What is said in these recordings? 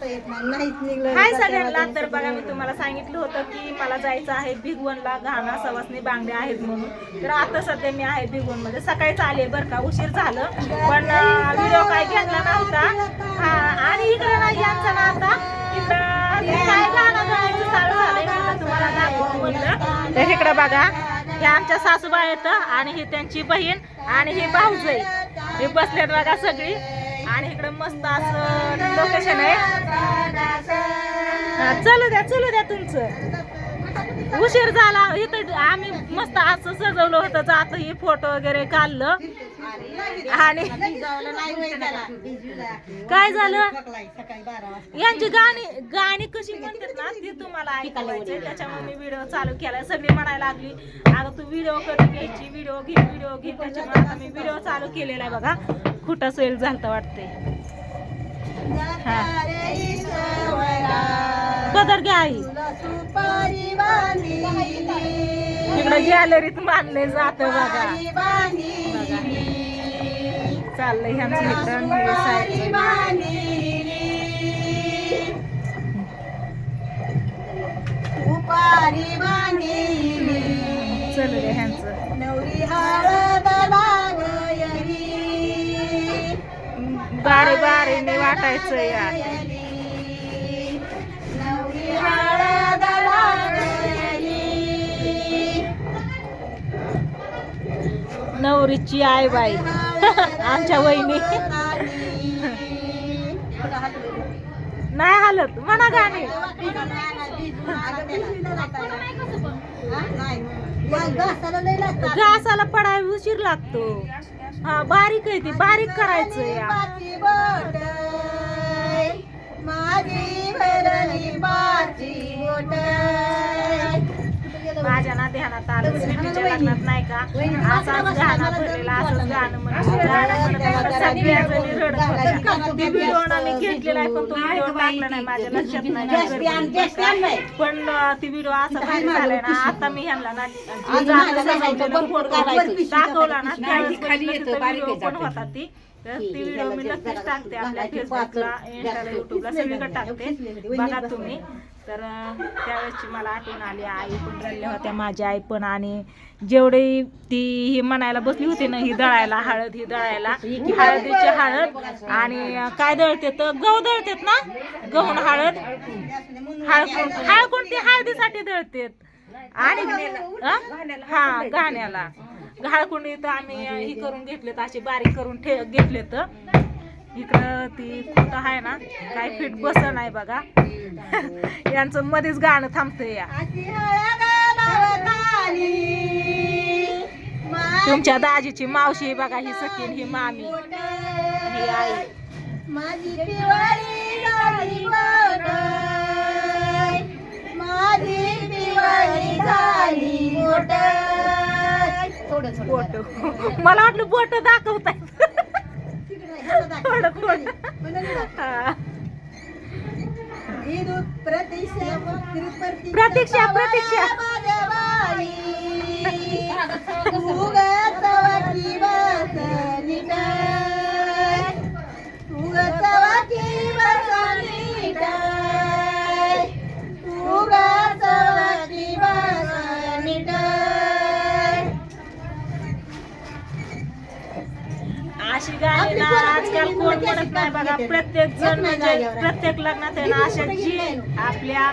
हाय सगळ्यांना. तर बघा मी तुम्हाला सांगितलं होतं की मला जायचं आहे भिगवणला. घाणा सवासनी बांगडे आहेत म्हणून. तर आता सध्या मी आहे भिगवण मध्ये. सकाळीच आले बरं का, उशीर झालं पण व्हिडिओ काय घेतला नव्हता. आणि इकडे ना यांचं ना आता इकडं काय गाणं गायचं चालू झालंय म्हणलं तुम्हाला दाखवू म्हणलं. तर इकडं बघा हे आमच्या सासूबाई आहेत आणि ही त्यांची बहीण आणि ही भाऊजाई हे बसलेत बघा सगळी. आणि इकडे मस्त असं लोकेशन आहे. चलू द्या तुमचं. उशीर झाला इथं आम्ही मस्त असं सजवलं होतं जात हे फोटो वगैरे काढलं. आणि काय झालं यांची गाणी कशी म्हणतात ना ती तुम्हाला ऐकायची. त्याच्यामुळे मी व्हिडिओ चालू केला. सगळी म्हणायला लागली अगं तू व्हिडिओ कधी घ्यायची, व्हिडिओ घे. त्याच्यामुळे आता मी व्हिडिओ चालू केलेला आहे बघा. खोटा सेल झालता वाटते. पदर घ्या आई. इकडं गॅलरीत मानले जात बघा. चाललंय ह्यांचं इकडं चल रे ह्यांचं बारीने वाटायचं या. नवरीची आई बाई आमच्या वहिनी नाही हालत म्हणा गाणे. घासाला पडायला उशीर लागतो. हा बारीक आहे ती, बारीक करायचं या. माझ्या ना ध्यानात आलं स्वीटीच्या लग्नात नाही का असाच गाणं भरलेला, असंच गाणं म्हणत सगळ्या जणी रडत होत्या. ती व्हिडिओ मी घेतलेला आहे पण तो व्हिडिओ टाकला नाही, माझ्या लक्षात नाही. पण ती व्हिडिओ असा भारी झालाय ना. आता मी ह्यांना ना दाखवला ना व्हिडिओ पण होता ती. तर ती व्हिडिओ मी नक्कीच टाकते आपल्या फेसबुकला, इंस्टाला, युट्यूबला सगळीकडे टाकते बघा तुम्ही. तर त्यावेळेसची मला आठवण आली. आई पण रडल्या होत्या, माझी आई पण. आणि जेवढी ती ही म्हणायला बसली होती ना ही दळायला हळद, ही दळायला हळदीची हळद. आणि काय दळते तर गहू दळतेत ना, गहून हळद. हळद कोणती हळदीसाठी दळतेत. आणि हा गाण्याला हळकुंडी तर आम्ही ही करून घेतलेत, अशी बारीक करून घेतलेत. इकडं ती खोटं आहे ना काय फिट बस नाही बघा. यांचं मध्येच गाणं थांबतंय या. तुमच्या दाजीची मावशी बघा, ही सकीन, ही मामी, ही आई. बोट मला वाटलं बोट दाखवताय. प्रतीक्षा अशी गाणी ना आजकाल कोण म्हणत नाही बघा. प्रत्येक जण म्हणजे प्रत्येक लग्नात आहे ना अशा जी आपल्या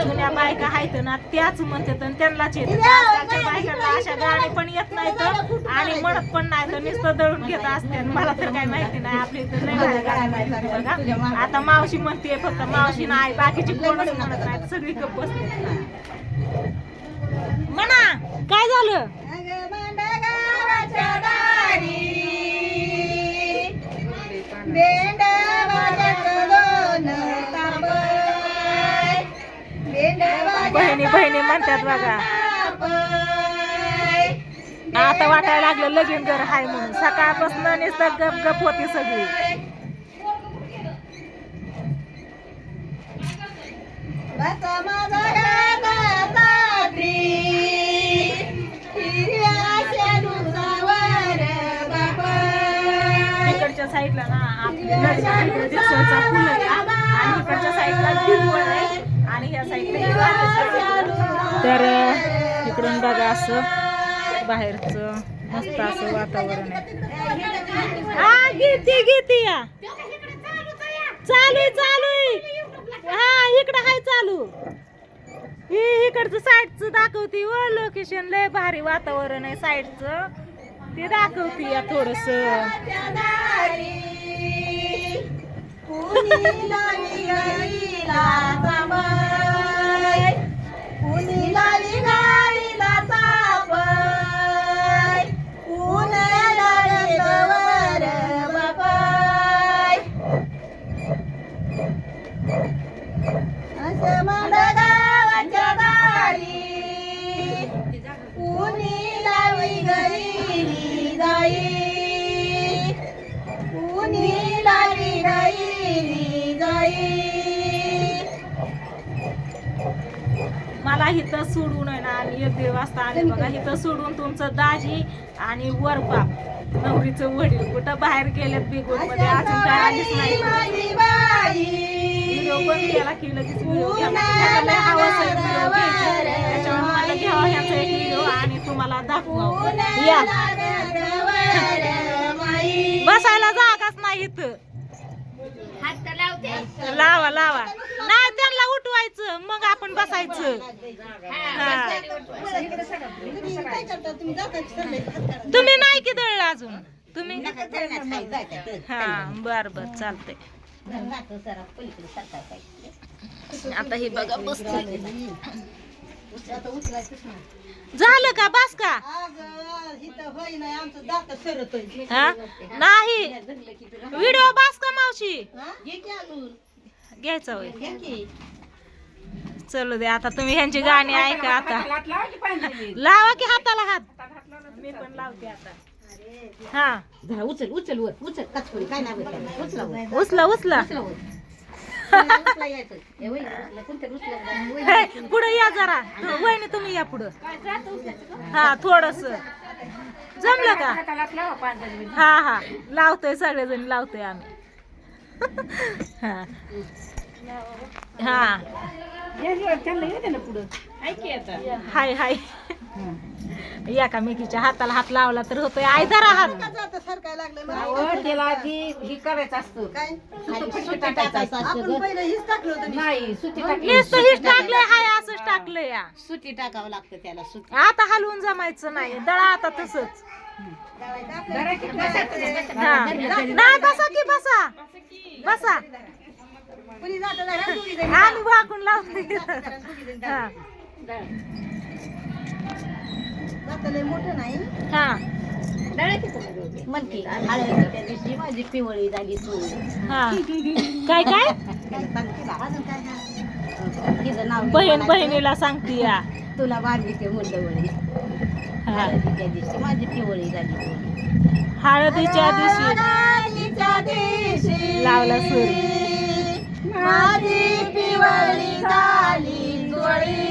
जुन्या बायका आहेत ना त्याच म्हणतात आणि त्यांनाच येतात. आजकालच्या बायकांना अशा गाणी पण येत नाहीत आणि म्हणत पण नाही तर नुसतं दळून घेत असते. मला तर काही माहिती नाही, आपली तर नाही गाणी बघा. आता मावशी म्हणते फक्त, मावशी नाही, बाकीची कोणच म्हणत नाही, सगळी कप बसते. म्हणा काय झालं. बहिणी म्हणतात बघा. आता वाटायला लागलं लगीन घर हाय म्हणून. सकाळपासून नुसतं गप गप होती सगळी. इकडच्या साईडला ना आपल्या फुलं आणि इकडच्या तर इकडून बघा असं बाहेरचं मस्त असं वातावरण आहे. हा घेते या चालू हा इकडं हाय चालू. इकडचं साईडचं दाखवती व लोकेशन लय भारी वातावरण आहे साईडचं ते दाखवती या थोडस. मला इथं सोडून आहे ना आम्ही 1-1.5 वाजता आले बघा. इथं सोडून तुमचं दाजी आणि वरबाप नवरीचं वडील कुठं बाहेर गेलेत बिगोट मध्ये अजून काय आलीच नाही. व्हिडिओ पण केला की लगेच व्हिडिओ त्याच्यामुळे मला घ्यावा ह्याचा एक व्हिडिओ आणि तुम्हाला दाखवा. या बसायला जागाच नाही इथं. लावा नाही त्यांना उठवायचं मग आपण बसायचं. तुम्ही नाही की दळलं अजून तुम्ही. हा बर चालतंय. आता हे बघा बस झालं का बस का नाही व्हिडिओ बस का मावशी घ्यायचा होय. चलो दे आता तुम्ही ह्यांची गाणी ऐका. आता लावा की हाताला हात मी पण लावते आता. हा उचला पुढे या जरा वहिनी तुम्ही या पुढं. हा थोडस जमलं का. हा लावतोय सगळेजण लावतोय आम्ही. हा हाय या का मेकीच्या हाताला हात लावला तर होतोय. आई धरा हात करायचं असतं हीच टाकलंय हाय असंच टाकलंय या. सुटी टाकावं लागतं त्याला. सुटी आता हलवून जमायचं नाही दळा आता तसंच. नाही बसा की बसा आम्ही वाकून लावतो. हा म्हणते त्या दिवशी माझी पिवळी झाली तू. काय बहिणीला सांगते या तुला बांधते मुंडवळी. त्या दिवशी माझी पिवळी झाली तू. हळदीच्या दिवशी लावला सूर माझी पिवळी झाली चोळी.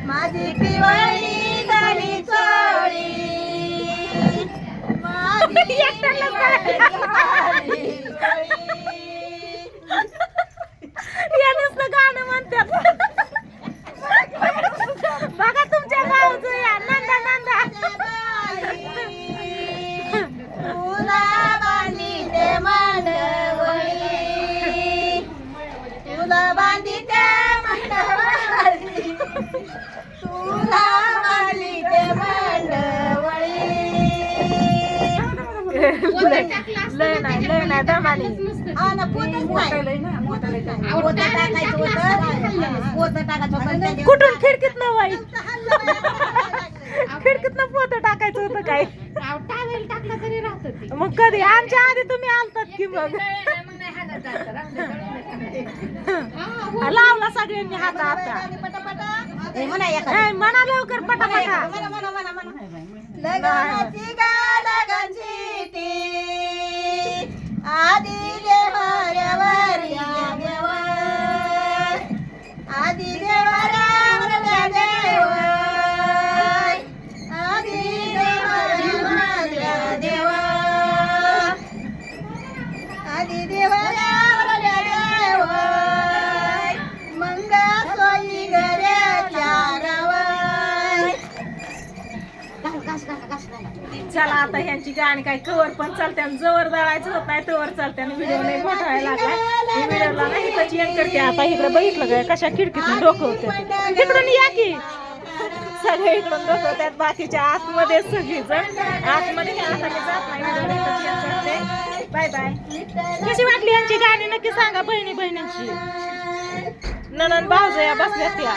माझी पिवळी झाली चोळी. गाणं म्हणतात बघा तुमच्या गावचं या नंदा तुला बांधीते मांडवळी. तुला बांधीते मांडवळी. तुला बांधीते मांडवळी. लय नाही दमानी. कुठून खिडकीत न बाई खिडकीत न पोत टाकायचं होतं काय. मग कधी आमच्या आधी तुम्ही आलतात की मग लावला सगळ्यांनी हात आता. म्हणा लवकर पटापटा. लगाची गालागाची ती आदी देवाऱ्यावर या देवा. आदी देवाऱ्यावर या देवा. आदी देवाऱ्यावर या देवा. आदी देवाऱ्यावर या देवा. मंगा सोयी गऱ्याची चला आता ह्यांची गाणी काय कवर पण चालते आणि जवळ दळायचं होत नाही तवर चालते आणि व्हिडिओ नाही मोठा व्हायला लागला ही व्हिडिओला नाही त्याची एंड करते आता इकडे बघितलं काय कशा खिडकीतून डोकं होते तिकडून या की सगळे इकडून डोकं होत्यात बाकीच्या आतमध्ये सगळीजण आतमध्ये काय आता मी जात नाही व्हिडिओ नाही त्याची end करते बाय बाय कशी वाटली यांची गाणी नक्की सांगा बहिणी बहिणींची ननंद भाऊजया बसल्यात त्या